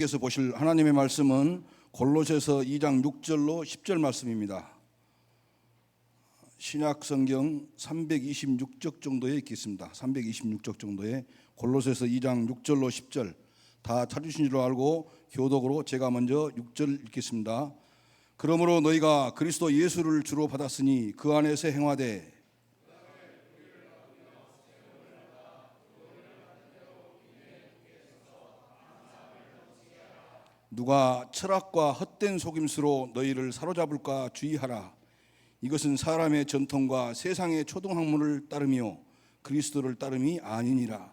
께서 보실 하나님의 말씀은 골로새서 2장 6절로 10절 말씀입니다. 신약 성경 326쪽 정도에 있겠습니다. 326쪽 정도에 골로새서 2장 6절로 10절 다 찾으신 줄 알고 교독으로 제가 먼저 6절 읽겠습니다. 그러므로 너희가 그리스도 예수를 주로 받았으니 그 안에서 행하되 누가 철학과 헛된 속임수로 너희를 사로잡을까 주의하라. 이것은 사람의 전통과 세상의 초등학문을 따르며 그리스도를 따름이 아니니라.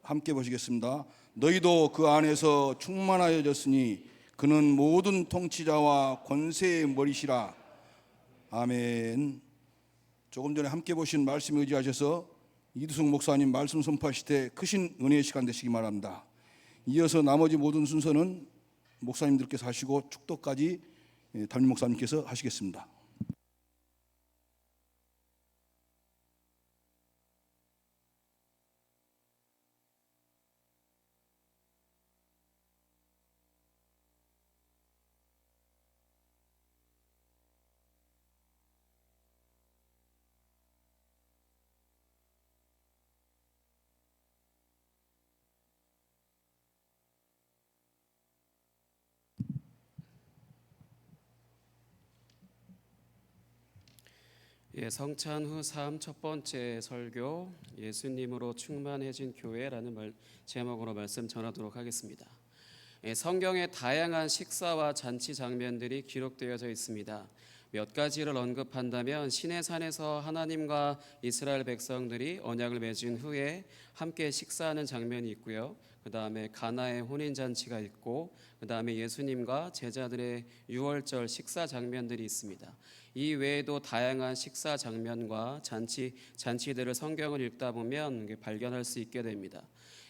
함께 보시겠습니다. 너희도 그 안에서 충만하여졌으니 그는 모든 통치자와 권세의 머리시라. 아멘. 조금 전에 함께 보신 말씀에 의지하셔서 이두숙 목사님 말씀 선포하실 때 크신 은혜의 시간 되시기 바랍니다. 이어서 나머지 모든 순서는 목사님들께서 하시고 축도까지 담임 목사님께서 하시겠습니다. 성찬 후 삶 첫 번째 설교 예수님으로 충만해진 교회라는 제목으로 말씀 전하도록 하겠습니다. 성경에 다양한 식사와 잔치 장면들이 기록되어져 있습니다. 몇 가지를 언급한다면 시내산에서 하나님과 이스라엘 백성들이 언약을 맺은 후에 함께 식사하는 장면이 있고요. 그 다음에 가나의 혼인잔치가 있고 그 다음에 예수님과 제자들의 유월절 식사 장면들이 있습니다. 이 외에도 다양한 식사 장면과 잔치들을 성경을 읽다 보면 발견할 수 있게 됩니다.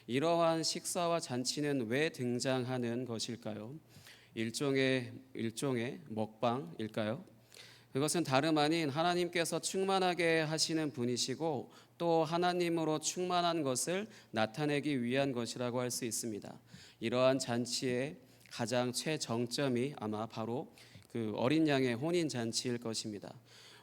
이러한 식사와 잔치는 왜 등장하는 것일까요? 일종의 먹방일까요? 그것은 다름 아닌 하나님께서 충만하게 하시는 분이시고 또 하나님으로 충만한 것을 나타내기 위한 것이라고 할 수 있습니다. 이러한 잔치의 가장 최정점이 아마 바로 그 어린 양의 혼인 잔치일 것입니다.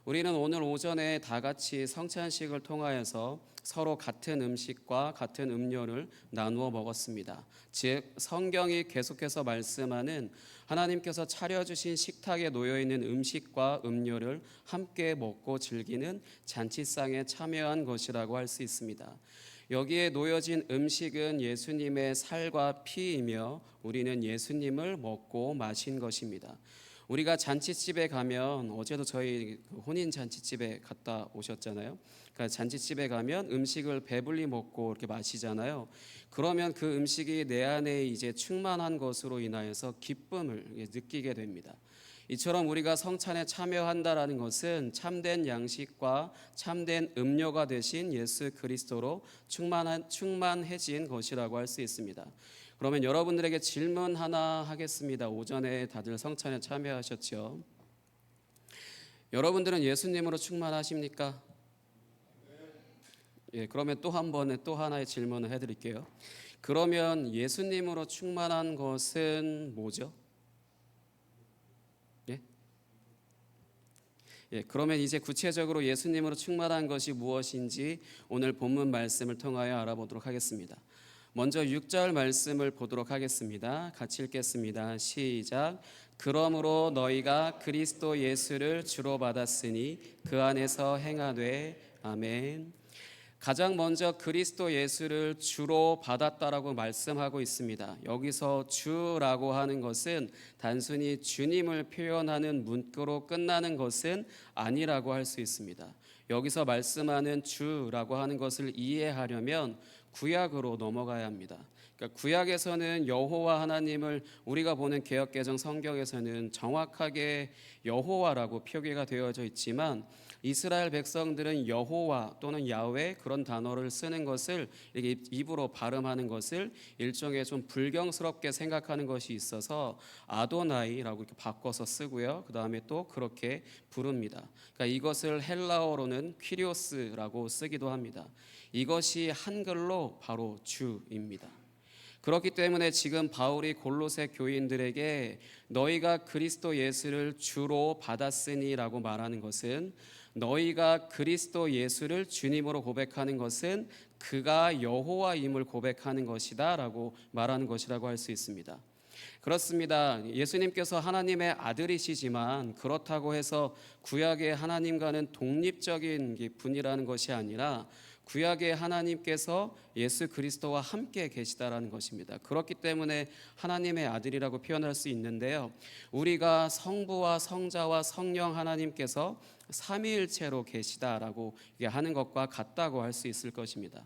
우리는 오늘 오전에 다 같이 성찬식을 통하여서 서로 같은 음식과 같은 음료를 나누어 먹었습니다. 즉 성경이 계속해서 말씀하는 하나님께서 차려주신 식탁에 놓여있는 음식과 음료를 함께 먹고 즐기는 잔치상에 참여한 것이라고 할 수 있습니다. 여기에 놓여진 음식은 예수님의 살과 피이며 우리는 예수님을 먹고 마신 것입니다. 우리가 잔치집에 가면 어제도 저희 혼인 잔치집에 갔다 오셨잖아요. 그러니까 잔치집에 가면 음식을 배불리 먹고 이렇게 마시잖아요. 그러면 그 음식이 내 안에 이제 충만한 것으로 인하여서 기쁨을 느끼게 됩니다. 이처럼 우리가 성찬에 참여한다라는 것은 참된 양식과 참된 음료가 되신 예수 그리스도로 충만해진 것이라고 할 수 있습니다. 그러면 여러분들에게 질문 하나 하겠습니다. 오전에 다들 성찬에 참여하셨죠? 여러분들은 예수님으로 충만하십니까? 그러면 또 하나의 질문을 해드릴게요. 그러면 예수님으로 충만한 것은 뭐죠? 그러면 이제 구체적으로 예수님으로 충만한 것이 무엇인지 오늘 본문 말씀을 통하여 알아보도록 하겠습니다. 먼저 6절 말씀을 보도록 하겠습니다. 같이 읽겠습니다. 시작. 그러므로 너희가 그리스도 예수를 주로 받았으니 그 안에서 행하되. 아멘. 가장 먼저 그리스도 예수를 주로 받았다라고 말씀하고 있습니다. 여기서 주라고 하는 것은 단순히 주님을 표현하는 문구로 끝나는 것은 아니라고 할 수 있습니다. 여기서 말씀하는 주라고 하는 것을 이해하려면 구약으로 넘어가야 합니다. 그러니까 구약에서는 여호와 하나님을 우리가 보는 개역개정 성경에서는 정확하게 여호와라고 표기가 되어져 있지만 이스라엘 백성들은 여호와 또는 야훼 그런 단어를 쓰는 것을 이렇게 입으로 발음하는 것을 일종의 좀 불경스럽게 생각하는 것이 있어서 아도나이라고 이렇게 바꿔서 쓰고요. 그 다음에 또 그렇게 부릅니다. 그러니까 이것을 헬라어로는 퀴리오스라고 쓰기도 합니다. 이것이 한글로 바로 주입니다. 그렇기 때문에 지금 바울이 골로새 교인들에게 너희가 그리스도 예수를 주로 받았으니라고 말하는 것은, 너희가 그리스도 예수를 주님으로 고백하는 것은 그가 여호와임을 고백하는 것이다라고 말하는 것이라고 할 수 있습니다. 그렇습니다. 예수님께서 하나님의 아들이시지만 그렇다고 해서 구약의 하나님과는 독립적인 분이라는 것이 아니라 구약의 하나님께서 예수 그리스도와 함께 계시다라는 것입니다. 그렇기 때문에 하나님의 아들이라고 표현할 수 있는데요. 우리가 성부와 성자와 성령 하나님께서 삼위일체로 계시다라고 하는 것과 같다고 할 수 있을 것입니다.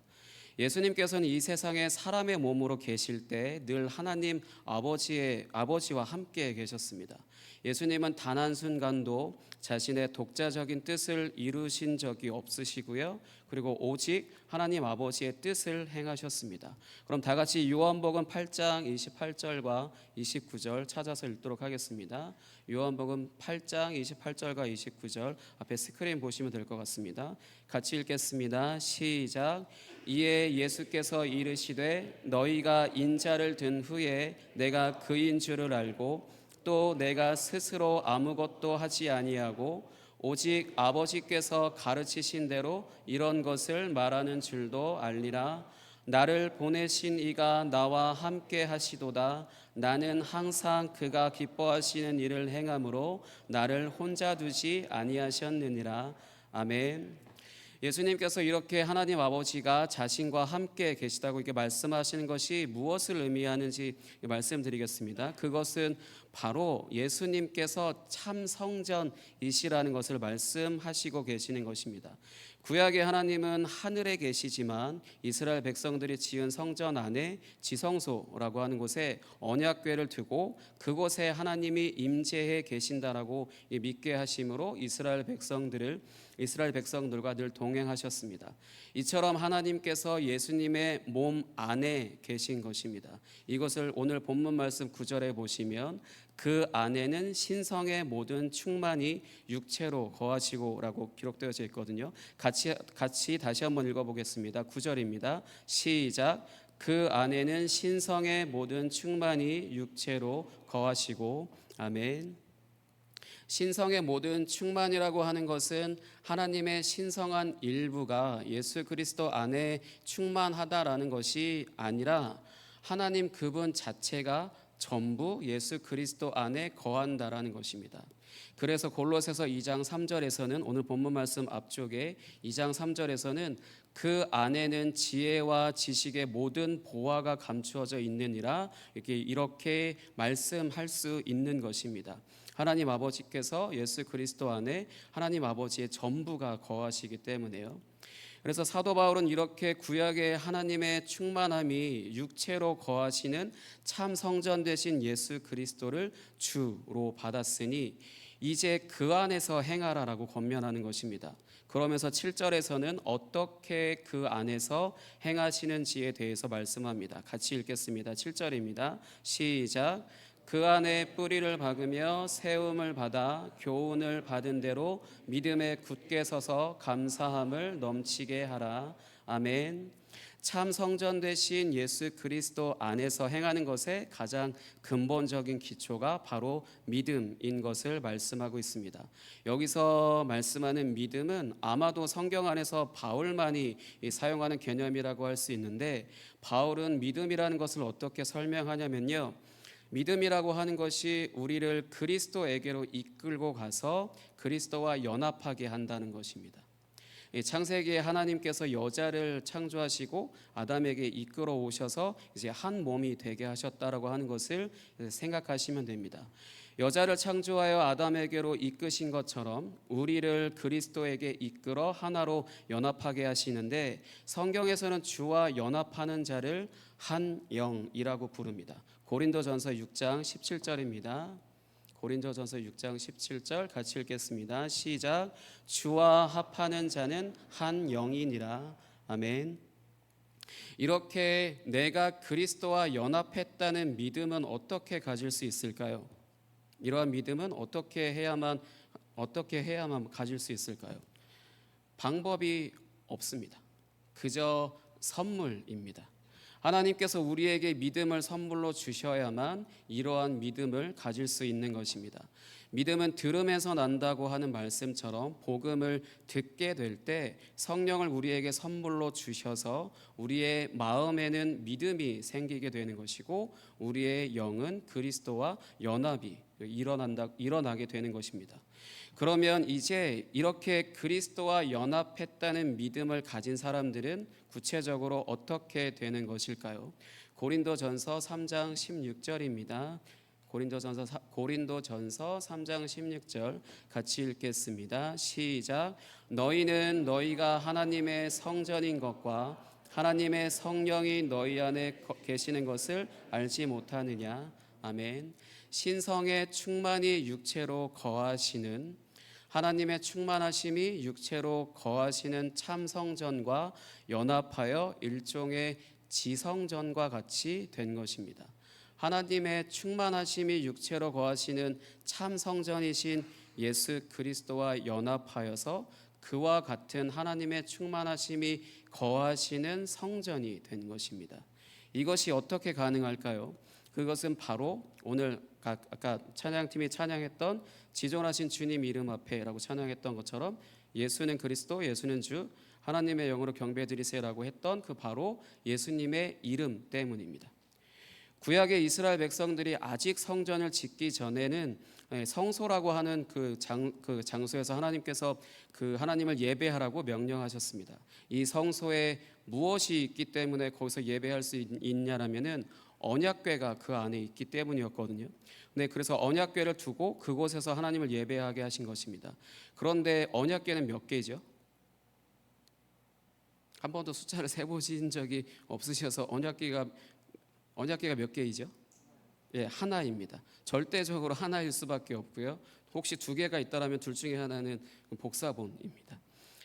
예수님께서는 이 세상에 사람의 몸으로 계실 때 늘 하나님 아버지와 함께 계셨습니다. 예수님은 단 한순간도 자신의 독자적인 뜻을 이루신 적이 없으시고요. 그리고 오직 하나님 아버지의 뜻을 행하셨습니다. 그럼 다 같이 요한복음 8장 28절과 29절 찾아서 읽도록 하겠습니다. 요한복음 8장 28절과 29절 앞에 스크린 보시면 될 것 같습니다. 같이 읽겠습니다. 시작. 이에 예수께서 이르시되 너희가 인자를 든 후에 내가 그인 줄을 알고 또 내가 스스로 아무것도 하지 아니하고 오직 아버지께서 가르치신 대로 이런 것을 말하는 줄도 알리라. 나를 보내신 이가 나와 함께 하시도다. 나는 항상 그가 기뻐하시는 일을 행함으로 나를 혼자 두지 아니하셨느니라. 아멘. 예수님께서 이렇게 하나님 아버지가 자신과 함께 계시다고 이렇게 말씀하시는 것이 무엇을 의미하는지 말씀드리겠습니다. 그것은 바로 예수님께서 참 성전이시라는 것을 말씀하시고 계시는 것입니다. 구약의 하나님은 하늘에 계시지만 이스라엘 백성들이 지은 성전 안에 지성소라고 하는 곳에 언약궤를 두고 그곳에 하나님이 임재해 계신다라고 믿게 하심으로 이스라엘 백성들과 늘 동행하셨습니다. 이처럼 하나님께서 예수님의 몸 안에 계신 것입니다. 이것을 오늘 본문 말씀 9절에 보시면 그 안에는 신성의 모든 충만이 육체로 거하시고라고 기록되어져 있거든요. 같이 다시 한번 읽어보겠습니다. 9절입니다. 시작. 그 안에는 신성의 모든 충만이 육체로 거하시고. 아멘. 신성의 모든 충만이라고 하는 것은 하나님의 신성한 일부가 예수 그리스도 안에 충만하다라는 것이 아니라 하나님 그분 자체가 전부 예수 그리스도 안에 거한다라는 것입니다. 그래서 골로새서 2장 3절에서는 오늘 본문 말씀 앞쪽에 2장 3절에서는 그 안에는 지혜와 지식의 모든 보화가 감추어져 있느니라 이렇게 말씀할 수 있는 것입니다. 하나님 아버지께서 예수 그리스도 안에 하나님 아버지의 전부가 거하시기 때문에요. 그래서 사도 바울은 이렇게 구약의 하나님의 충만함이 육체로 거하시는 참 성전 되신 예수 그리스도를 주로 받았으니 이제 그 안에서 행하라라고 권면하는 것입니다. 그러면서 7절에서는 어떻게 그 안에서 행하시는지에 대해서 말씀합니다. 같이 읽겠습니다. 7절입니다. 시작. 그 안에 뿌리를 박으며 세움을 받아 교훈을 받은 대로 믿음에 굳게 서서 감사함을 넘치게 하라. 아멘. 참 성전 되신 예수 그리스도 안에서 행하는 것의 가장 근본적인 기초가 바로 믿음인 것을 말씀하고 있습니다. 여기서 말씀하는 믿음은 아마도 성경 안에서 바울만이 사용하는 개념이라고 할 수 있는데, 바울은 믿음이라는 것을 어떻게 설명하냐면요, 믿음이라고 하는 것이 우리를 그리스도에게로 이끌고 가서 그리스도와 연합하게 한다는 것입니다. 창세기에 하나님께서 여자를 창조하시고 아담에게 이끌어 오셔서 이제 한 몸이 되게 하셨다라고 하는 것을 생각하시면 됩니다. 여자를 창조하여 아담에게로 이끄신 것처럼 우리를 그리스도에게 이끌어 하나로 연합하게 하시는데, 성경에서는 주와 연합하는 자를 한 영이라고 부릅니다. 고린도전서 6장 17절입니다. 고린도전서 6장 17절 같이 읽겠습니다. 시작. 주와 합하는 자는 한 영이니라. 아멘. 이렇게 내가 그리스도와 연합했다는 믿음은 어떻게 가질 수 있을까요? 이러한 믿음은 어떻게 해야만 가질 수 있을까요? 방법이 없습니다. 그저 선물입니다. 하나님께서 우리에게 믿음을 선물로 주셔야만 이러한 믿음을 가질 수 있는 것입니다. 믿음은 들음에서 난다고 하는 말씀처럼 복음을 듣게 될 때 성령을 우리에게 선물로 주셔서 우리의 마음에는 믿음이 생기게 되는 것이고 우리의 영은 그리스도와 연합이 일어나게 되는 것입니다. 그러면 이제 이렇게 그리스도와 연합했다는 믿음을 가진 사람들은 구체적으로 어떻게 되는 것일까요? 고린도전서 3장 16절입니다. 고린도전서 3장 16절 같이 읽겠습니다. 시작. 너희는 너희가 하나님의 성전인 것과 하나님의 성령이 너희 안에 계시는 것을 알지 못하느냐. 아멘. 신성의 충만이 육체로 거하시는 하나님의 충만하심이 육체로 거하시는 참성전과 연합하여 일종의 지성전과 같이 된 것입니다. 하나님의 충만하심이 육체로 거하시는 참성전이신 예수 그리스도와 연합하여서 그와 같은 하나님의 충만하심이 거하시는 성전이 된 것입니다. 이것이 어떻게 가능할까요? 그것은 바로 오늘 아까 찬양팀이 찬양했던 지존하신 주님 이름 앞에라고 찬양했던 것처럼 예수는 그리스도, 예수는 주, 하나님의 영으로 경배드리세요라고 했던 그 바로 예수님의 이름 때문입니다. 구약의 이스라엘 백성들이 아직 성전을 짓기 전에는 성소라고 하는 그 장소에서 하나님께서 그 하나님을 예배하라고 명령하셨습니다. 이 성소에 무엇이 있기 때문에 거기서 예배할 수 있냐라면은 언약궤가 그 안에 있기 때문이었거든요. 네, 그래서 언약궤를 두고 그곳에서 하나님을 예배하게 하신 것입니다. 그런데 언약궤는 몇 개죠? 한 번도 숫자를 세보신 적이 없으셔서 언약궤가 몇 개이죠? 예, 하나입니다. 절대적으로 하나일 수밖에 없고요. 혹시 두 개가 있다라면 둘 중에 하나는 복사본입니다.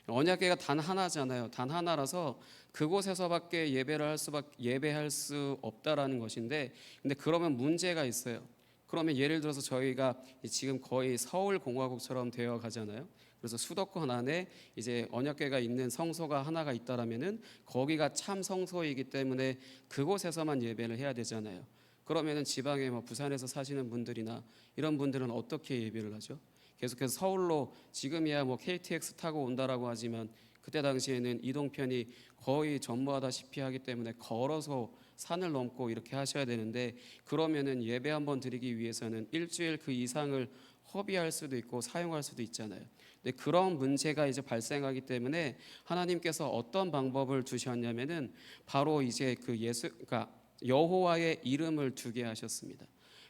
언약궤가 단 하나잖아요. 단 하나라서 그곳에서밖에 예배할 수 없다라는 것인데, 근데 그러면 문제가 있어요. 그러면 예를 들어서 저희가 지금 거의 서울 공화국처럼 되어 가잖아요. 그래서 수도권 안에 이제 언약궤가 있는 성소가 하나가 있다라면은 거기가 참 성소이기 때문에 그곳에서만 예배를 해야 되잖아요. 그러면은 지방에 부산에서 사시는 분들이나 이런 분들은 어떻게 예배를 하죠? 계속해서 서울로 지금이야 KTX 타고 온다라고 하지만 그때 당시에는 이동편이 거의 전무하다시피 하기 때문에 걸어서 산을 넘고 이렇게 하셔야 되는데 그러면은 예배 한번 드리기 위해서는 일주일 그 이상을 허비할 수도 있고 사용할 수도 있잖아요. 근데 그런 문제가 이제 발생하기 때문에 하나님께서 어떤 방법을 두셨냐면은 바로 이제 그러니까 여호와의 이름을 두게 하셨습니다.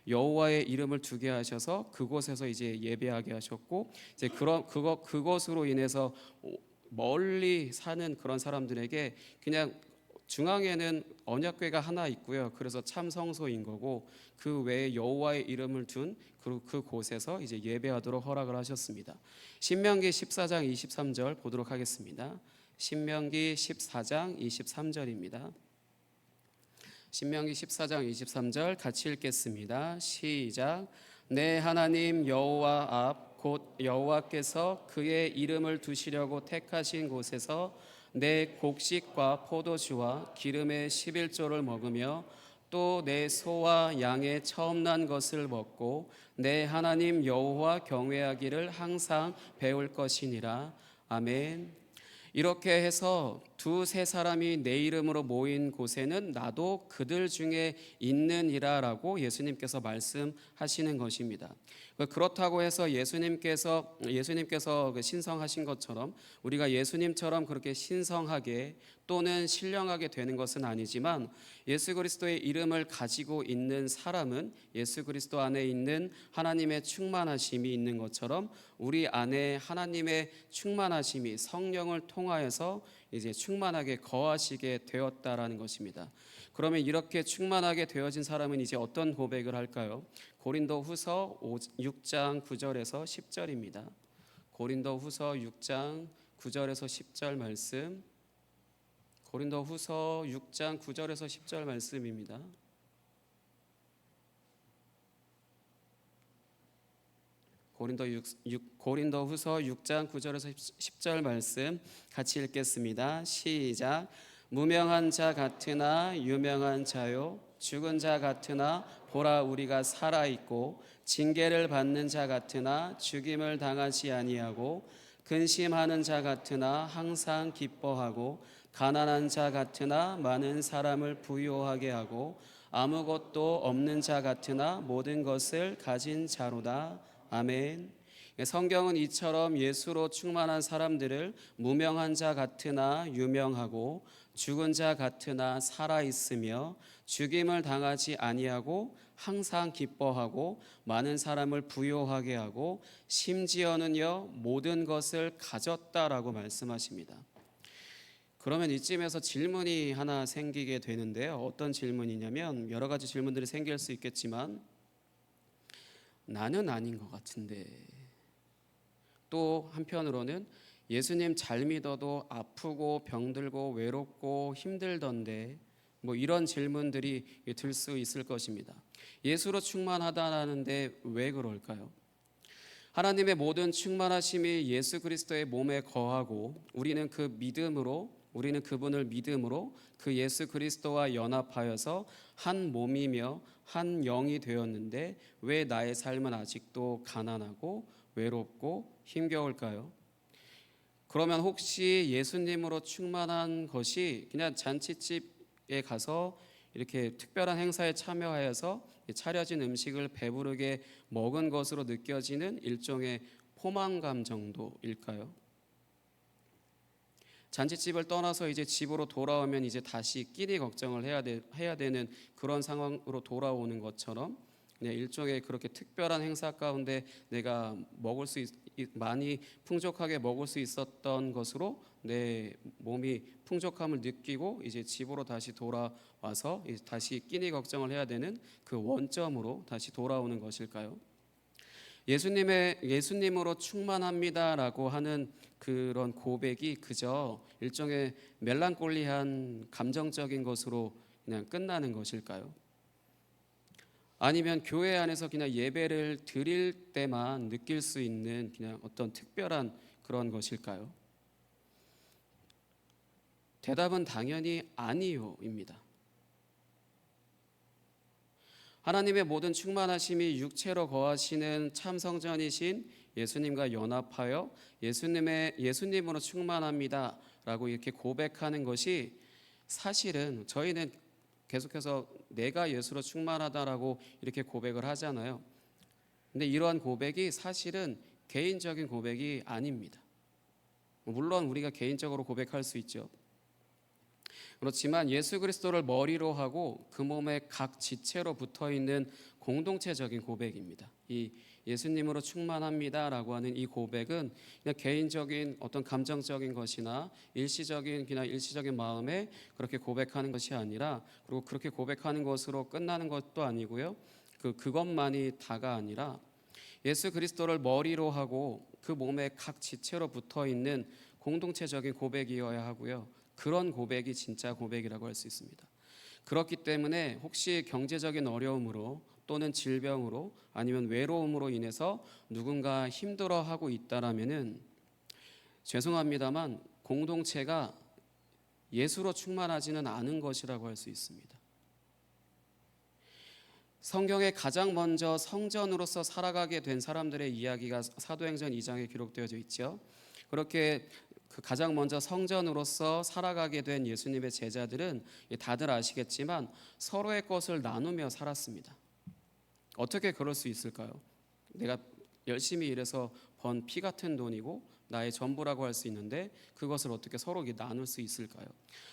여호와의 이름을 두게 하셔서 그곳에서 이제 예배하게 하셨고 이제 그것으로 인해서 멀리 사는 그런 사람들에게 그냥 중앙에는 언약궤가 하나 있고요. 그래서 참 성소인 거고 그 외에 여호와의 이름을 둔 그곳에서 이제 예배하도록 허락을 하셨습니다. 신명기 14장 23절 보도록 하겠습니다. 신명기 14장 23절입니다. 신명기 14장 23절 같이 읽겠습니다. 시작. 내 하나님 여호와 앞 곧 여호와께서 그의 이름을 두시려고 택하신 곳에서 내 곡식과 포도주와 기름의 11조를 먹으며 또 내 소와 양의 처음 난 것을 먹고 내 하나님 여호와 경외하기를 항상 배울 것이니라. 아멘. 이렇게 해서 두세 사람이 내 이름으로 모인 곳에는 나도 그들 중에 있느니라라고 예수님께서 말씀하시는 것입니다. 그렇다고 해서 예수님께서 신성하신 것처럼 우리가 예수님처럼 그렇게 신성하게 또는 신령하게 되는 것은 아니지만 예수 그리스도의 이름을 가지고 있는 사람은 예수 그리스도 안에 있는 하나님의 충만하심이 있는 것처럼 우리 안에 하나님의 충만하심이 성령을 통하여서 이제 충만하게 거하시게 되었다라는 것입니다. 그러면 이렇게 충만하게 되어진 사람은 이제 어떤 고백을 할까요? 고린도후서 6장 9절에서 10절입니다. 고린도후서 6장 9절에서 10절 말씀. 고린도후서 6장 9절에서 10절 말씀입니다. 고린도후서 6장 9절에서 10절 말씀 같이 읽겠습니다. 시작. 무명한 자 같으나 유명한 자요, 죽은 자 같으나 보라 우리가 살아 있고, 징계를 받는 자 같으나 죽임을 당하지 아니하고, 근심하는 자 같으나 항상 기뻐하고, 가난한 자 같으나 많은 사람을 부유하게 하고, 아무것도 없는 자 같으나 모든 것을 가진 자로다. 아멘. 성경은 이처럼 예수로 충만한 사람들을 무명한 자 같으나 유명하고, 죽은 자 같으나 살아 있으며, 죽임을 당하지 아니하고 항상 기뻐하고, 많은 사람을 부요하게 하고, 심지어는요 모든 것을 가졌다라고 말씀하십니다. 그러면 이쯤에서 질문이 하나 생기게 되는데요. 어떤 질문이냐면, 여러 가지 질문들이 생길 수 있겠지만, 나는 아닌 것 같은데, 또 한편으로는 예수님 잘 믿어도 아프고 병들고 외롭고 힘들던데, 뭐 이런 질문들이 들 수 있을 것입니다. 예수로 충만하다라는데 왜 그럴까요? 하나님의 모든 충만하심이 예수 그리스도의 몸에 거하고, 우리는 그분을 믿음으로 그 예수 그리스도와 연합하여서 한 몸이며 한 영이 되었는데, 왜 나의 삶은 아직도 가난하고 외롭고 힘겨울까요? 그러면 혹시 예수님으로 충만한 것이 그냥 잔치집에 가서 이렇게 특별한 행사에 참여하여서 차려진 음식을 배부르게 먹은 것으로 느껴지는 일종의 포만감 정도일까요? 잔치집을 떠나서 이제 집으로 돌아오면 이제 다시 끼니 걱정을 해야 되는 그런 상황으로 돌아오는 것처럼, 그냥 일종의 그렇게 특별한 행사 가운데 내가 많이 풍족하게 먹을 수 있었던 것으로 내 몸이 풍족함을 느끼고 이제 집으로 다시 돌아와서 이제 다시 끼니 걱정을 해야 되는 그 원점으로 다시 돌아오는 것일까요? 예수님으로 충만합니다라고 하는 그런 고백이 그저 일종의 멜랑콜리한 감정적인 것으로 그냥 끝나는 것일까요? 아니면 교회 안에서 그냥 예배를 드릴 때만 느낄 수 있는 그냥 어떤 특별한 그런 것일까요? 대답은 당연히 아니요입니다. 하나님의 모든 충만하심이 육체로 거하시는 참 성전이신 예수님과 연합하여 예수님으로 충만합니다라고 이렇게 고백하는 것이, 사실은 저희는 계속해서 내가 예수로 충만하다라고 이렇게 고백을 하잖아요. 근데 이러한 고백이 사실은 개인적인 고백이 아닙니다. 물론 우리가 개인적으로 고백할 수 있죠. 그렇지만 예수 그리스도를 머리로 하고 그 몸의 각 지체로 붙어 있는 공동체적인 고백입니다. 이 예수님으로 충만합니다라고 하는 이 고백은 그냥 개인적인 어떤 감정적인 것이나 그냥 일시적인 마음에 그렇게 고백하는 것이 아니라, 그리고 그렇게 고백하는 것으로 끝나는 것도 아니고요. 그것만이 다가 아니라 예수 그리스도를 머리로 하고 그 몸의 각 지체로 붙어 있는 공동체적인 고백이어야 하고요. 그런 고백이 진짜 고백이라고 할 수 있습니다. 그렇기 때문에 혹시 경제적인 어려움으로 또는 질병으로 아니면 외로움으로 인해서 누군가 힘들어하고 있다라면은 죄송합니다만 공동체가 예수로 충만하지는 않은 것이라고 할 수 있습니다. 성경에 가장 먼저 성전으로서 살아가게 된 사람들의 이야기가 사도행전 2장에 기록되어져 있죠. 그렇게 가장 먼저 성전으로서 살아가게 된 예수님의 제자들은 다들 아시겠지만 서로의 것을 나누며 살았습니다. 어떻게 그럴 수 있을까요? 내가 열심히 일해서 번 피 같은 돈이고 나의 전부라고 할 수 있는데 그것을 어떻게 서로 나눌 수 있을까요?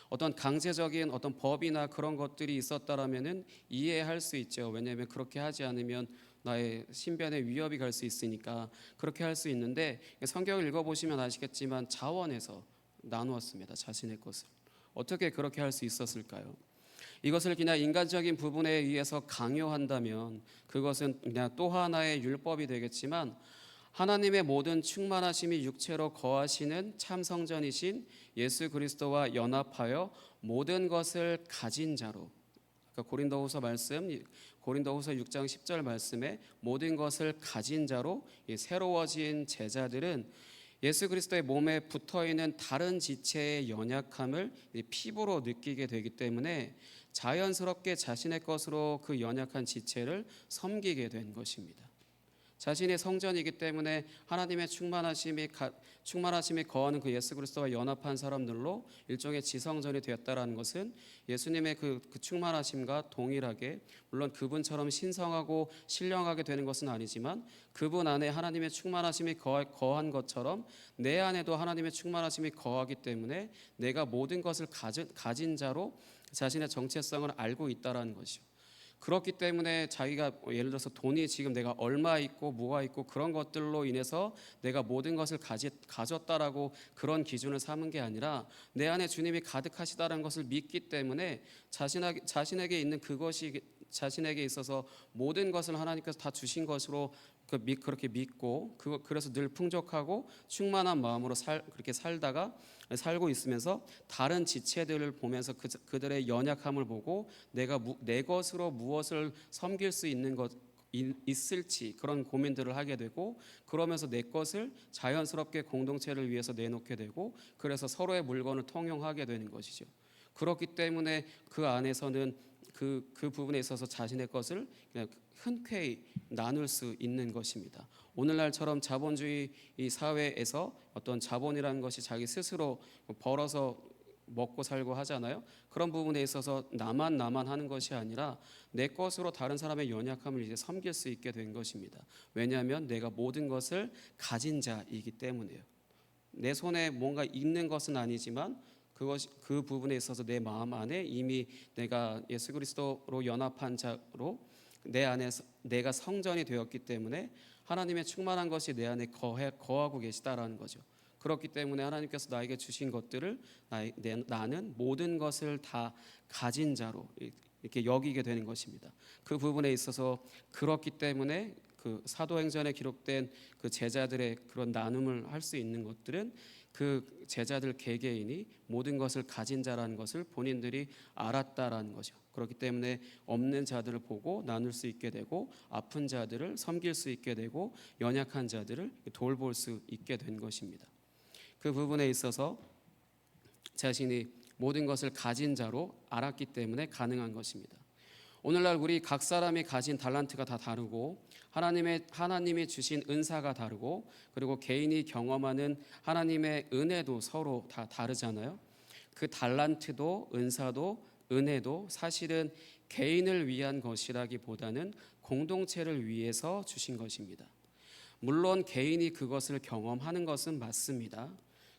어떤 강제적인 어떤 법이나 그런 것들이 있었다라면은 이해할 수 있죠. 왜냐하면 그렇게 하지 않으면 나의 신변에 위협이 갈 수 있으니까 그렇게 할 수 있는데, 성경을 읽어보시면 아시겠지만 자원에서 나누었습니다. 자신의 것을. 어떻게 그렇게 할 수 있었을까요? 이것을 그냥 인간적인 부분에 의해서 강요한다면 그것은 그냥 또 하나의 율법이 되겠지만, 하나님의 모든 충만하심이 육체로 거하시는 참 성전이신 예수 그리스도와 연합하여 모든 것을 가진 자로, 그러니까 고린도후서 6장 10절 말씀에 모든 것을 가진 자로 이 새로워진 제자들은 예수 그리스도의 몸에 붙어 있는 다른 지체의 연약함을 피부로 느끼게 되기 때문에 자연스럽게 자신의 것으로 그 연약한 지체를 섬기게 된 것입니다. 자신의 성전이기 때문에 하나님의 충만하심이 거하는 그 예수 그리스도와 연합한 사람들로 일종의 지성전이 되었다라는 것은 예수님의 그 충만하심과 동일하게, 물론 그분처럼 신성하고 신령하게 되는 것은 아니지만 그분 안에 하나님의 충만하심이 거한 것처럼 내 안에도 하나님의 충만하심이 거하기 때문에 내가 모든 것을 가진 자로 자신의 정체성을 알고 있다라는 것이죠. 그렇기 때문에 자기가 예를 들어서 돈이 지금 내가 얼마 있고 뭐가 있고 그런 것들로 인해서 내가 모든 것을 가졌다라고 그런 기준을 삼은 게 아니라 내 안에 주님이 가득하시다는 것을 믿기 때문에 자신에게 있는 그것이 자신에게 있어서 모든 것을 하나님께서 다 주신 것으로 그렇게 믿고 그래서 늘 풍족하고 충만한 마음으로 그렇게 살고 있으면서 다른 지체들을 보면서 그들의 연약함을 보고 내가 내 것으로 무엇을 섬길 수 있는 것 있을지 그런 고민들을 하게 되고, 그러면서 내 것을 자연스럽게 공동체를 위해서 내놓게 되고, 그래서 서로의 물건을 통용하게 되는 것이죠. 그렇기 때문에 그 안에서는 그 부분에 있어서 자신의 것을 그냥 흔쾌히 나눌 수 있는 것입니다. 오늘날처럼 자본주의 이 사회에서 어떤 자본이라는 것이 자기 스스로 벌어서 먹고 살고 하잖아요. 그런 부분에 있어서 나만 하는 것이 아니라 내 것으로 다른 사람의 연약함을 이제 섬길 수 있게 된 것입니다. 왜냐하면 내가 모든 것을 가진 자이기 때문이에요. 내 손에 뭔가 있는 것은 아니지만 그 부분에 있어서 내 마음 안에 이미 내가 예수 그리스도로 연합한 자로 내 안에서 내가 성전이 되었기 때문에 하나님의 충만한 것이 내 안에 거하고 계시다라는 거죠. 그렇기 때문에 하나님께서 나에게 주신 것들을 나는 모든 것을 다 가진 자로 이렇게 여기게 되는 것입니다. 그 부분에 있어서 그렇기 때문에 그 사도행전에 기록된 그 제자들의 그런 나눔을 할 수 있는 것들은 그 제자들 개개인이 모든 것을 가진 자라는 것을 본인들이 알았다라는 거죠. 그렇기 때문에 없는 자들을 보고 나눌 수 있게 되고, 아픈 자들을 섬길 수 있게 되고, 연약한 자들을 돌볼 수 있게 된 것입니다. 그 부분에 있어서 자신이 모든 것을 가진 자로 알았기 때문에 가능한 것입니다. 오늘날 우리 각 사람이 가진 달란트가 다 다르고 하나님이 주신 은사가 다르고, 그리고 개인이 경험하는 하나님의 은혜도 서로 다 다르잖아요. 그 달란트도 은사도 은혜도 사실은 개인을 위한 것이라기보다는 공동체를 위해서 주신 것입니다. 물론 개인이 그것을 경험하는 것은 맞습니다.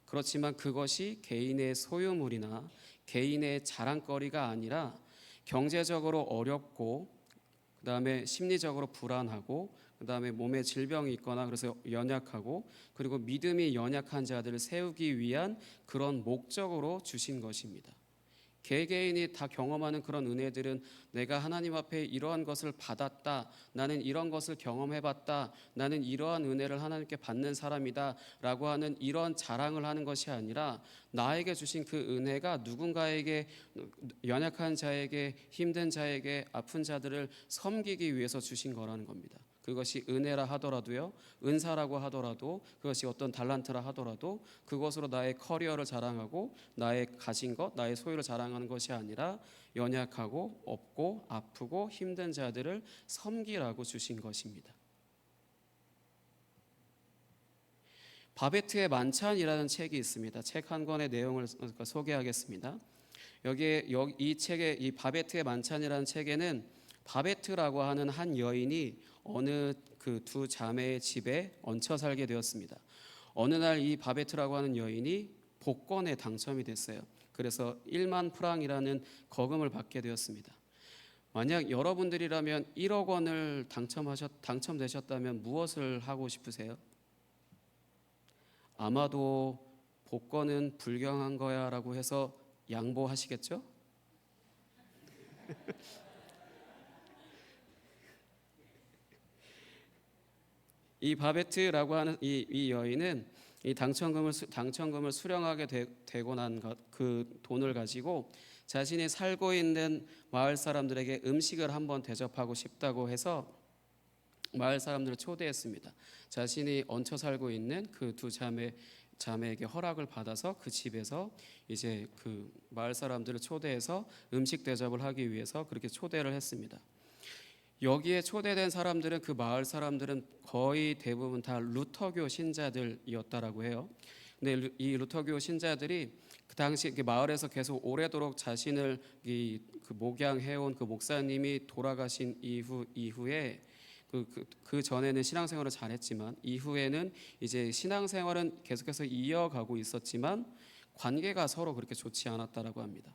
그렇지만 그것이 개인의 소유물이나 개인의 자랑거리가 아니라 경제적으로 어렵고, 그다음에 심리적으로 불안하고, 그다음에 몸에 질병이 있거나 그래서 연약하고, 그리고 믿음이 연약한 자들을 세우기 위한 그런 목적으로 주신 것입니다. 개개인이 다 경험하는 그런 은혜들은 내가 하나님 앞에 이러한 것을 받았다, 나는 이런 것을 경험해봤다, 나는 이러한 은혜를 하나님께 받는 사람이다 라고 하는 이런 자랑을 하는 것이 아니라 나에게 주신 그 은혜가 누군가에게, 연약한 자에게, 힘든 자에게, 아픈 자들을 섬기기 위해서 주신 거라는 겁니다. 그것이 은혜라 하더라도요, 은사라고 하더라도, 그것이 어떤 달란트라 하더라도 그것으로 나의 커리어를 자랑하고 나의 가진 것, 나의 소유를 자랑하는 것이 아니라 연약하고 없고 아프고 힘든 자들을 섬기라고 주신 것입니다. 바베트의 만찬이라는 책이 있습니다. 책 한 권의 내용을 소개하겠습니다. 이 책의 이 바베트의 만찬이라는 책에는 바베트라고 하는 한 여인이 어느 그 두 자매의 집에 얹혀 살게 되었습니다. 어느 날 이 바베트라고 하는 여인이 복권에 당첨이 됐어요. 그래서 1만 프랑이라는 거금을 받게 되었습니다. 만약 여러분들이라면 1억 원을 당첨되셨다면 무엇을 하고 싶으세요? 아마도 복권은 불경한 거야라고 해서 양보하시겠죠? 이 바베트라고 하는 이 여인은 이 당첨금을 수령하게 되고 난 그 돈을 가지고 자신이 살고 있는 마을 사람들에게 음식을 한번 대접하고 싶다고 해서 마을 사람들을 초대했습니다. 자신이 얹혀 살고 있는 그 두 자매에게 허락을 받아서 그 집에서 이제 그 마을 사람들을 초대해서 음식 대접을 하기 위해서 그렇게 초대를 했습니다. 여기에 초대된 사람들은 그 마을 사람들은 거의 대부분 다 루터교 신자들이었다라고 해요. 근데 이 루터교 신자들이 그 당시 마을에서 계속 오래도록 자신을 그 목양해온 그 목사님이 돌아가신 이후에 그 전에는 신앙생활을 잘했지만 이후에는 이제 신앙생활은 계속해서 이어가고 있었지만 관계가 서로 그렇게 좋지 않았다라고 합니다.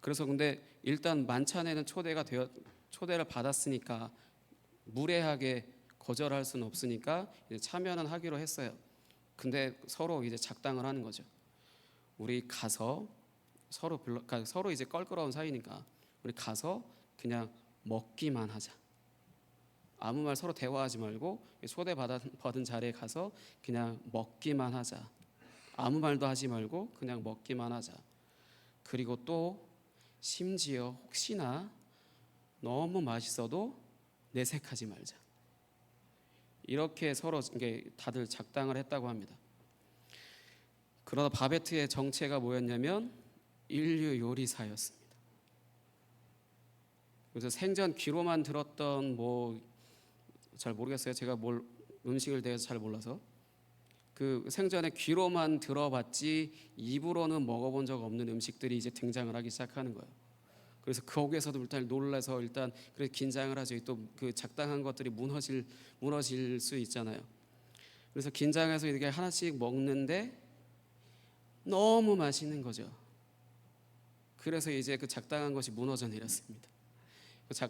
그래서 근데 일단 만찬에는 초대를 받았으니까 무례하게 거절할 수는 없으니까 이제 참여는 하기로 했어요. 근데 서로 이제 작당을 하는 거죠. 우리 가서 그러니까 서로 이제 껄끄러운 사이니까 우리 가서 그냥 먹기만 하자. 아무 말 서로 대화하지 말고 초대받은 자리에 가서 그냥 먹기만 하자. 아무 말도 하지 말고 그냥 먹기만 하자. 그리고 또 심지어 혹시나 너무 맛있어도 내색하지 말자. 이렇게 서로 다들 작당을 했다고 합니다. 그러나 바베트의 정체가 뭐였냐면 인류 요리사였습니다. 그래서 생전 귀로만 들었던 잘 모르겠어요. 제가 음식을 대해서 잘 몰라서 그 생전에 귀로만 들어봤지 입으로는 먹어본 적 없는 음식들이 이제 등장을 하기 시작하는 거예요. 그래서 거기에서도 일단 놀라서 일단 그래 긴장을 하죠. 또 그 작당한 것들이 무너질 수 있잖아요. 그래서 긴장해서 이렇게 하나씩 먹는데 너무 맛있는 거죠. 그래서 이제 그 작당한 것이 무너져 내렸습니다.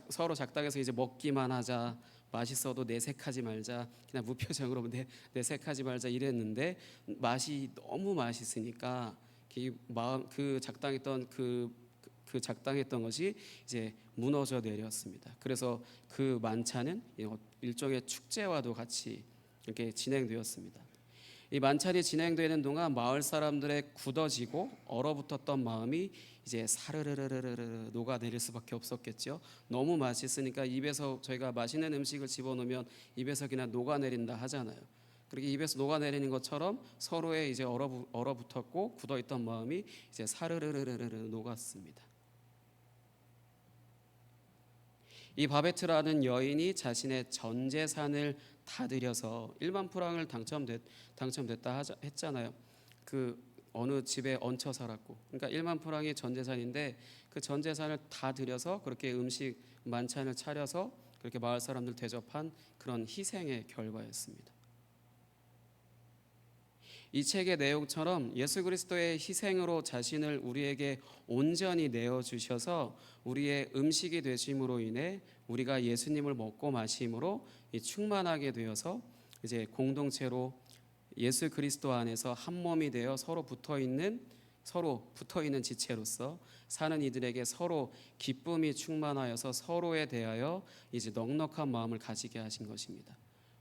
서로 작당해서 이제 먹기만 하자, 맛있어도 내색하지 말자, 그냥 무표정으로 내색하지 말자 이랬는데 맛이 너무 맛있으니까 그 작당했던 것이 이제 무너져 내렸습니다. 그래서 그 만찬은 일종의 축제와도 같이 이렇게 진행되었습니다. 이 만찬이 진행되는 동안 마을 사람들의 굳어지고 얼어붙었던 마음이 이제 사르르르르르 녹아내릴 수밖에 없었겠죠. 너무 맛있으니까 입에서 저희가 맛있는 음식을 집어넣으면 입에서 그냥 녹아내린다 하잖아요. 그렇게 입에서 녹아내리는 것처럼 서로의 이제 얼어붙었고 굳어있던 마음이 이제 사르르르르르 녹았습니다. 이 바베트라는 여인이 자신의 전 재산을 다 들여서 1만 프랑을 당첨됐다 했잖아요. 그 어느 집에 얹혀 살았고, 그러니까 1만 프랑이 전 재산인데 그 전 재산을 다 들여서 그렇게 음식 만찬을 차려서 그렇게 마을 사람들 대접한 그런 희생의 결과였습니다. 이 책의 내용처럼 예수 그리스도의 희생으로 자신을 우리에게 온전히 내어주셔서 우리의 음식이 되심으로 인해 우리가 예수님을 먹고 마심으로 충만하게 되어서 이제 공동체로 예수 그리스도 안에서 한 몸이 되어 서로 붙어있는 지체로서 사는 이들에게 서로 기쁨이 충만하여서 서로에 대하여 이제 넉넉한 마음을 가지게 하신 것입니다.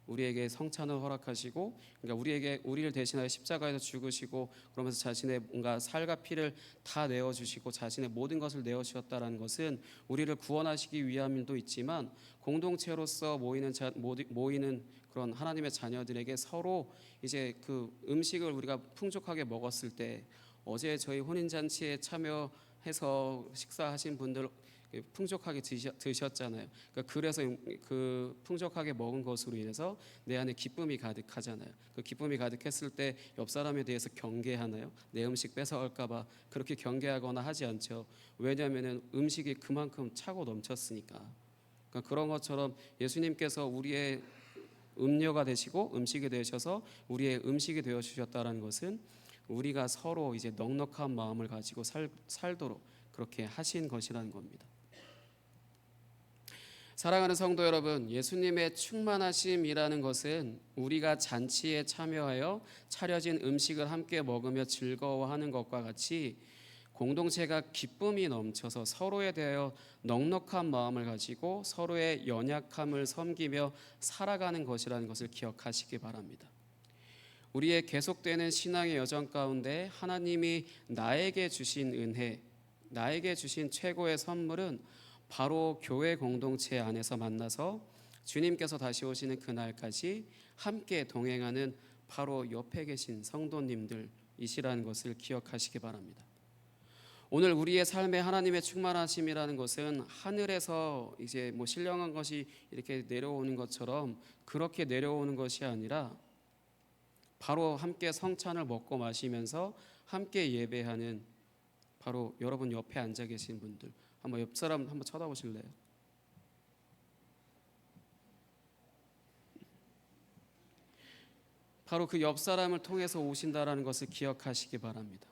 우리에게 성찬을 허락하시고, 그러니까 우리를 대신하여 십자가에서 죽으시고, 그러면서 자신의 뭔가 살과 피를 다 내어주시고 자신의 모든 것을 내어주셨다라는 것은 우리를 구원하시기 위함도 있지만 공동체로서 모이는 그런 하나님의 자녀들에게 서로 이제 그 음식을 우리가 풍족하게 먹었을 때, 어제 저희 혼인잔치에 참여해서 식사하신 분들 풍족하게 드셨잖아요. 그래서 그 풍족하게 먹은 것으로 인해서 내 안에 기쁨이 가득하잖아요. 그 기쁨이 가득했을 때 옆 사람에 대해서 경계하나요? 내 음식 뺏어갈까봐 그렇게 경계하거나 하지 않죠. 왜냐하면 음식이 그만큼 차고 넘쳤으니까. 그러니까 그런 것처럼 예수님께서 우리의 음료가 되시고 음식이 되셔서 우리의 음식이 되어 주셨다라는 것은 우리가 서로 이제 넉넉한 마음을 가지고 살도록 그렇게 하신 것이라는 겁니다. 사랑하는 성도 여러분, 예수님의 충만하심이라는 것은 우리가 잔치에 참여하여 차려진 음식을 함께 먹으며 즐거워하는 것과 같이 공동체가 기쁨이 넘쳐서 서로에 대하여 넉넉한 마음을 가지고 서로의 연약함을 섬기며 살아가는 것이라는 것을 기억하시기 바랍니다. 우리의 계속되는 신앙의 여정 가운데 하나님이 나에게 주신 은혜, 나에게 주신 최고의 선물은 바로 교회 공동체 안에서 만나서 주님께서 다시 오시는 그날까지 함께 동행하는 바로 옆에 계신 성도님들이시라는 것을 기억하시기 바랍니다. 오늘 우리의 삶에 하나님의 충만하심이라는 것은 하늘에서 이제 신령한 것이 이렇게 내려오는 것처럼 그렇게 내려오는 것이 아니라 바로 함께 성찬을 먹고 마시면서 함께 예배하는 바로 여러분 옆에 앉아 계신 분들, 한번 옆 사람 한번 쳐다보실래요? 바로 그 옆 사람을 통해서 오신다라는 것을 기억하시기 바랍니다.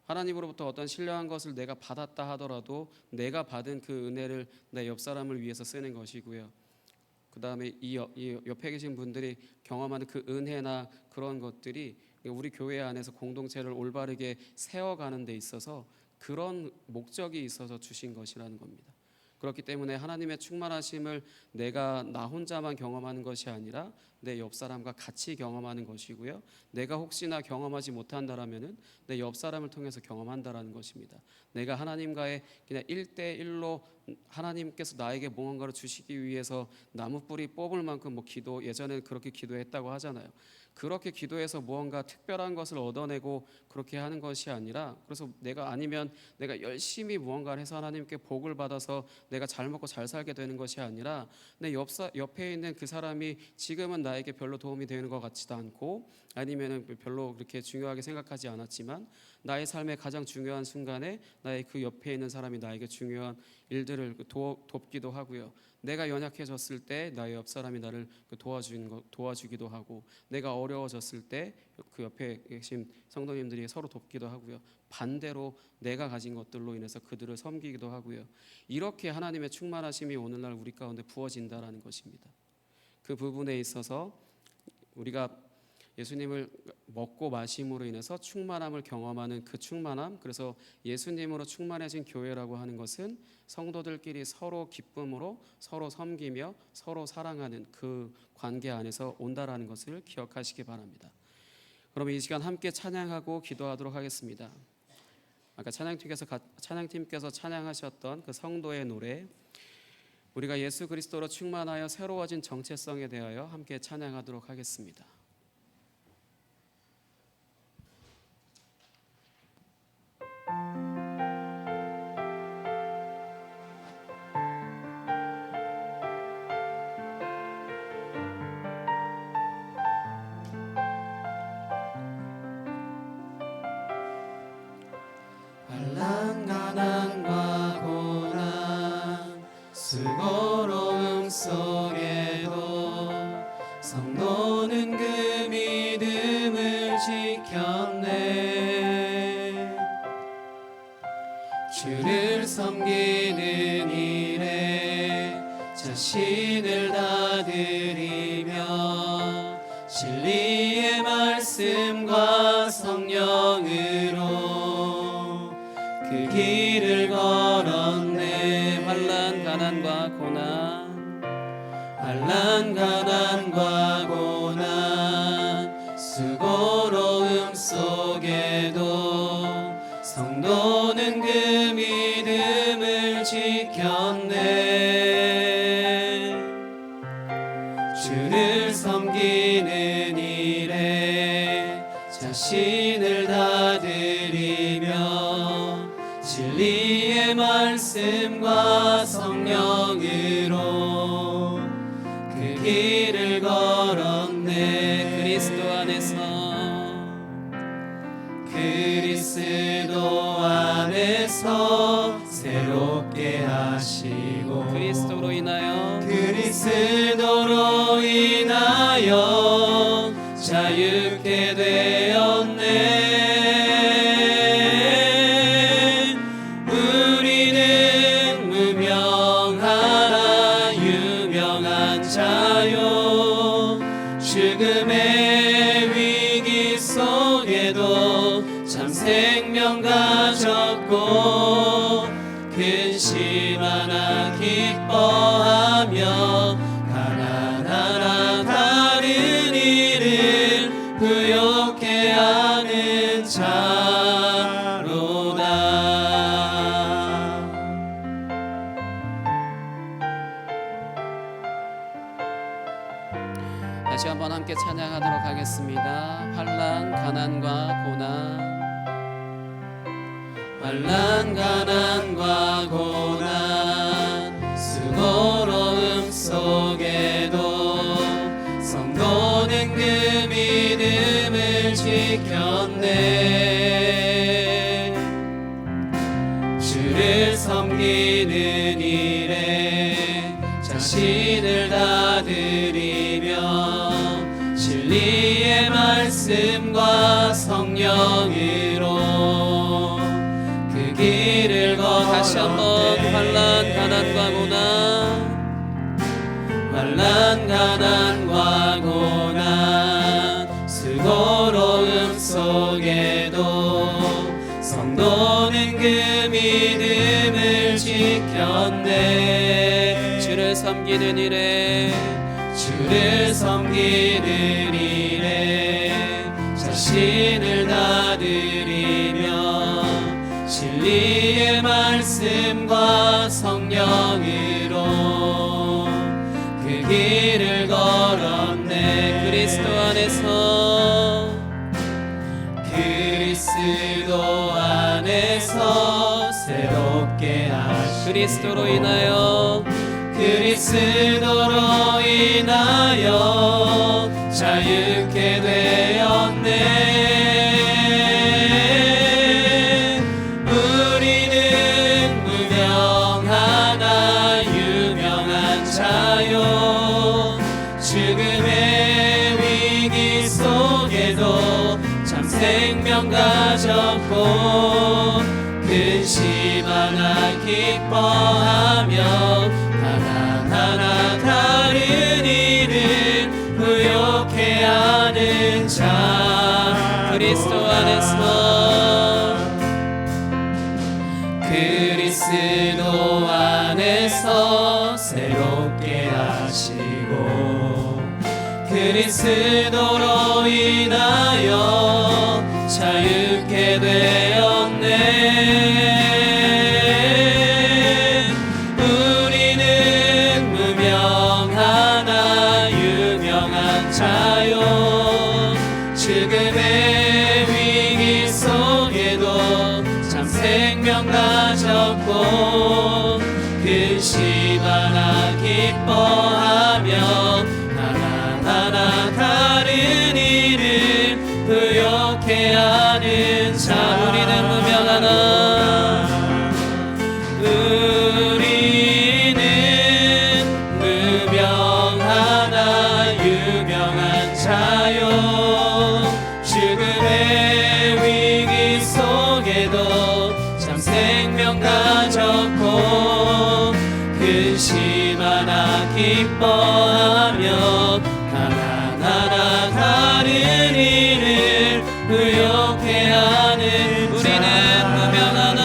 하나님으로부터 어떤 신령한 것을 내가 받았다 하더라도 내가 받은 그 은혜를 내 옆 사람을 위해서 쓰는 것이고요. 그 다음에 이 옆에 계신 분들이 경험하는 그 은혜나 그런 것들이 우리 교회 안에서 공동체를 올바르게 세워가는 데 있어서 그런 목적이 있어서 주신 것이라는 겁니다. 그렇기 때문에 하나님의 충만하심을 내가 나 혼자만 경험하는 것이 아니라 내 옆 사람과 같이 경험하는 것이고요. 내가 혹시나 경험하지 못한다라면은 내 옆 사람을 통해서 경험한다라는 것입니다. 내가 하나님과의 그냥 1대1로 하나님께서 나에게 무언가를 주시기 위해서 나무 뿌리 뽑을 만큼 기도, 예전에 그렇게 기도했다고 하잖아요. 그렇게 기도해서 무언가 특별한 것을 얻어내고 그렇게 하는 것이 아니라, 그래서 내가 아니면 내가 열심히 무언가를 해서 하나님께 복을 받아서 내가 잘 먹고 잘 살게 되는 것이 아니라 내 옆에 있는 그 사람이 지금은 나에게 별로 도움이 되는 것 같지도 않고 아니면 별로 그렇게 중요하게 생각하지 않았지만 나의 삶의 가장 중요한 순간에 나의 그 옆에 있는 사람이 나에게 중요한 일들을 돕기도 하고요. 내가 연약해졌을 때 나의 옆 사람이 나를 도와주기도 하고, 내가 어려워졌을 때 그 옆에 계신 성도님들이 서로 돕기도 하고요. 반대로 내가 가진 것들로 인해서 그들을 섬기기도 하고요. 이렇게 하나님의 충만하심이 오늘날 우리 가운데 부어진다라는 것입니다. 그 부분에 있어서 우리가 예수님을 먹고 마심으로 인해서 충만함을 경험하는 그 충만함, 그래서 예수님으로 충만해진 교회라고 하는 것은 성도들끼리 서로 기쁨으로 서로 섬기며 서로 사랑하는 그 관계 안에서 온다라는 것을 기억하시기 바랍니다. 그럼 이 시간 함께 찬양하고 기도하도록 하겠습니다. 아까 찬양팀께서 찬양하셨던 그 성도의 노래, 우리가 예수 그리스도로 충만하여 새로워진 정체성에 대하여 함께 찬양하도록 하겠습니다. 가난과 고난 수고로움 속에도 성도는 그 믿음을 지켰네. 주를 섬기는 일에 자신을 다 드리며 진리의 말씀과 성령으로 그 길을 걸었네. 환난 가난과 고난, 환난 가난과 고난 수고로움 속에도 성도는 그 믿음을 지켰네. 주를 섬기는 일에 자신을 다 드리며 진리의 말씀과 성령으로 그 길을 걸었네. 그리스도 안에서 새롭게 하시고 그리스도로 인하여 자유케 되었네. 우리는 무명하라 근심하나 기뻐하며 가난하나 다른 일을 부욕해 하는 자로다. 다시 한번 함께 찬양하도록 하겠습니다. 환난, 가난과 고난, 환난 가난과 고난 수고로움 속에도 성도는 그 믿음을 지켰네. 주를 섬기는 일에 자신을 다 드리며 진리의 말씀과 성령으로 그 길을 걸어 다시 한번 환난, 가난과 고난, 환난 가난과 고난 수고로움 속에도 성도는 그 믿음을 지켰네. 주를 섬기는 일에 주를 섬기는 일에 자신을 다 드리며 진리의 말씀과 성령으로 그 길을 걸었네. 그리스도 안에서 그리스도 안에서 새롭게 하시 그리스도로 인하여 그리스도로 인하여 자유케 되었네. 우리는 무명하나 유명한 자요. 죽음의 위기 속에도 참 생명 가졌고 근심하나 기뻐하며 하나하나 다른 일을 부욕해 하는 자. 그리스도 안에서 그리스도 안에서 새롭게 하시고 그리스도로 인하여 자유케 되었네. 우리는 무명하나 유명한 자요. 죽음의 위기 속에도 참 생명 가졌고 근심하나 기뻐하며 하나하나 다른 일을 부욕해 하는 자. 우리는 무명하나 우리는 무명하나 유명한 자요. 죽음의 위기 속에도 참 생명 가졌고 근심하나 기뻐하며 하나하나 다른 일을 부욕해 하는 우리는 무명하나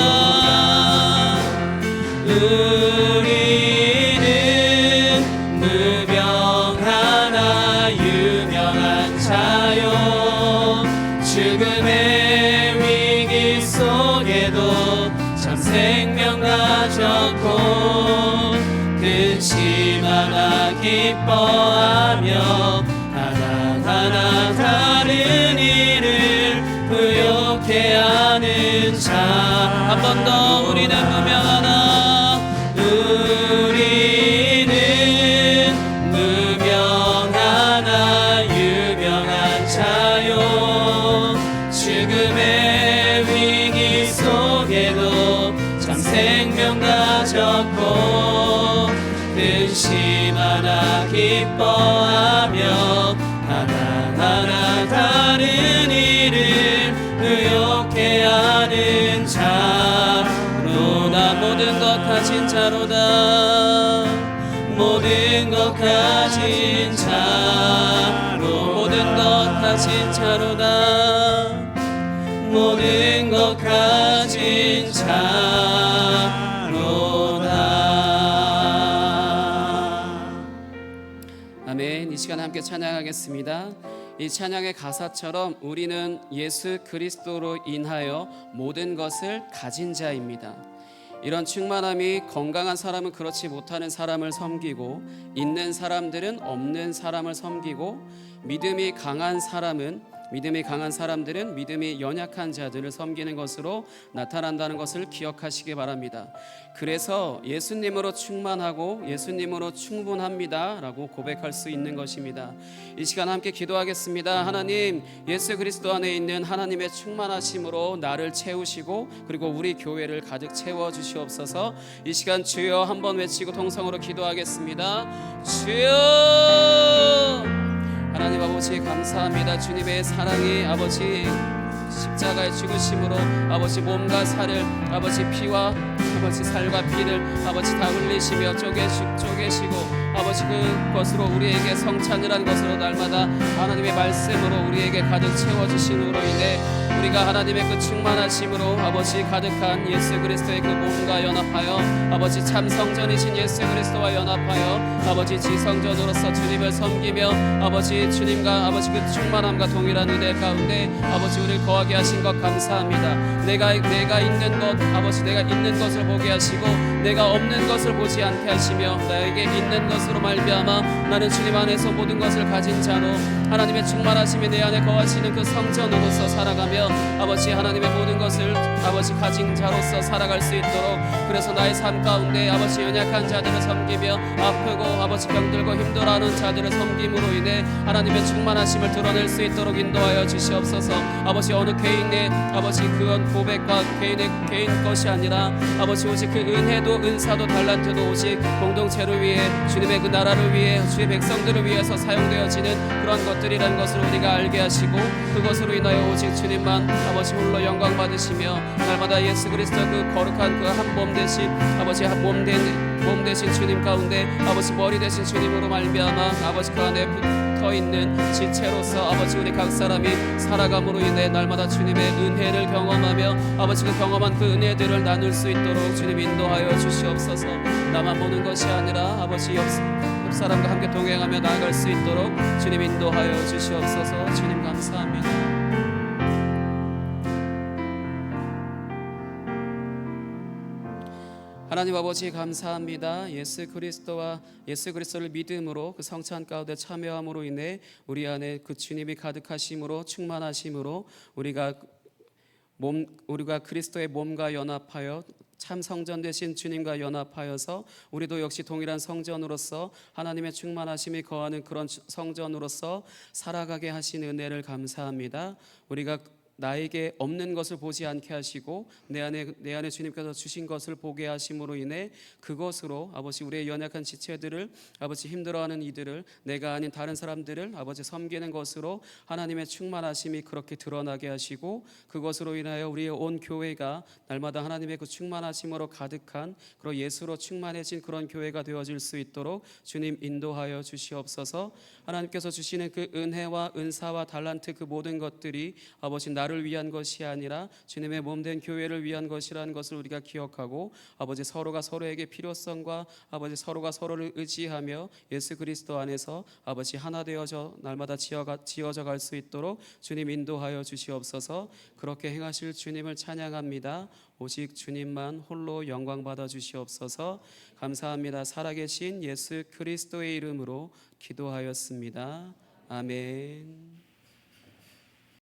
우리는 무명하나 유명한 자요. 죽음의 위기 속에도 참 생명 가졌고 근심하나 기뻐하며 하나하나 다른 일을 부욕해 하는 자. 한 번 더 우리는 무명하나 우리는 무명하나 유명한 자요. 죽음의 위기 속에도 참 생명 가졌고 근심하나 기뻐하며 하나하나 다른 일을 부욕해 하는 자로다. 모든 것 가진 자로다. 모든 것 가진 자로 모든 것 가진 자로다. 모든 것 가진 자로다. 시간에 함께 찬양하겠습니다. 이 찬양의 가사처럼 우리는 예수 그리스도로 인하여 모든 것을 가진 자입니다. 이런 충만함이 건강한 사람은 그렇지 못하는 사람을 섬기고, 있는 사람들은 없는 사람을 섬기고, 믿음이 강한 사람들은 믿음이 연약한 자들을 섬기는 것으로 나타난다는 것을 기억하시기 바랍니다. 그래서 예수님으로 충만하고 예수님으로 충분합니다 라고 고백할 수 있는 것입니다. 이 시간 함께 기도하겠습니다. 하나님, 예수 그리스도 안에 있는 하나님의 충만하심으로 나를 채우시고 그리고 우리 교회를 가득 채워주시옵소서. 이 시간 주여 한번 외치고 통성으로 기도하겠습니다. 주여! 하나님 아버지 감사합니다. 주님의 사랑이 아버지 십자가의 죽으심으로 아버지 몸과 살을 아버지 피와 아버지 살과 피를 아버지 다 흘리시며 쪼개시고 아버지 그것으로 우리에게 성찬을 한 것으로 날마다 하나님의 말씀으로 우리에게 가득 채워주심으로 인해 우리가 하나님의 그 충만하심으로 아버지 가득한 예수 그리스도의 그 몸과 연합하여 아버지 참 성전이신 예수 그리스도와 연합하여 아버지 지성전으로서 주님을 섬기며 아버지 주님과 아버지 그 충만함과 동일한 은혜 가운데 아버지 우리를 거하게 하신 것 감사합니다. 내가 있는 것 아버지 내가 있는 것을 보게 하시고 내가 없는 것을 보지 않게 하시며 나에게 있는 것으로 말미암아 나는 주님 안에서 모든 것을 가진 자로 하나님의 충만하심이 내 안에 거하시는 그 성전으로서 살아가며 아버지 하나님의 모든 것을 아버지 가진 자로서 살아갈 수 있도록, 그래서 나의 삶 가운데 아버지 연약한 자들을 섬기며 아프고 아버지 병들고 힘들어하는 자들을 섬김으로 인해 하나님의 충만하심을 드러낼 수 있도록 인도하여 주시옵소서. 아버지 어느 개인의 아버지 그런 고백과 개인 것이 아니라 아버지 오직 그 은혜도 은사도 달란트도 오직 공동체를 위해 주님의 그 나라를 위해 주의 백성들을 위해서 사용되어지는 그런 것들이라는 것을 우리가 알게 하시고 그것으로 인하여 오직 주님만 아버지 홀로 영광 받으시며 날마다 예수 그리스도 그 거룩한 그 한 몸 대신 아버지 한 몸 대신 주님 가운데 아버지 머리 대신 주님으로 말미암아 아버지 그 안에 붙어 있는 지체로서 아버지 우리 각 사람이 살아감으로 인해 날마다 주님의 은혜를 경험하며 아버지 그 경험한 그 은혜들을 나눌 수 있도록 주님 인도하여 주시옵소서. 나만 보는 것이 아니라 아버지 옆 사람과 함께 동행하며 나아갈 수 있도록 주님 인도하여 주시옵소서. 주님 감사합니다. 하나님 아버지 감사합니다. 예수 그리스도를 믿음으로 그 성찬 가운데 참여함으로 인해 우리 안에 그 주님이 가득하심으로 충만하심으로 우리가 그리스도의 몸과 연합하여 참 성전 되신 주님과 연합하여서 우리도 역시 동일한 성전으로서 하나님의 충만하심이 거하는 그런 성전으로서 살아가게 하신 은혜를 감사합니다. 우리가 나에게 없는 것을 보지 않게 하시고 내 안에 주님께서 주신 것을 보게 하심으로 인해 그것으로 아버지 우리의 연약한 지체들을 아버지 힘들어하는 이들을 내가 아닌 다른 사람들을 아버지 섬기는 것으로 하나님의 충만하심이 그렇게 드러나게 하시고 그것으로 인하여 우리의 온 교회가 날마다 하나님의 그 충만하심으로 가득한 그리고 예수로 충만해진 그런 교회가 되어질 수 있도록 주님 인도하여 주시옵소서. 하나님께서 주시는 그 은혜와 은사와 달란트 그 모든 것들이 아버지 나를 위한 것이 아니라 주님의 몸된 교회를 위한 것이라는 것을 우리가 기억하고 아버지 서로가 서로에게 필요성과 아버지 서로가 서로를 의지하며 예수 그리스도 안에서 아버지 하나 되어져 날마다 지어져 갈 수 있도록 주님 인도하여 주시옵소서. 그렇게 행하실 주님을 찬양합니다. 오직 주님만 홀로 영광 받아 주시옵소서. 감사합니다. 살아계신 예수 그리스도의 이름으로 기도하였습니다. 아멘.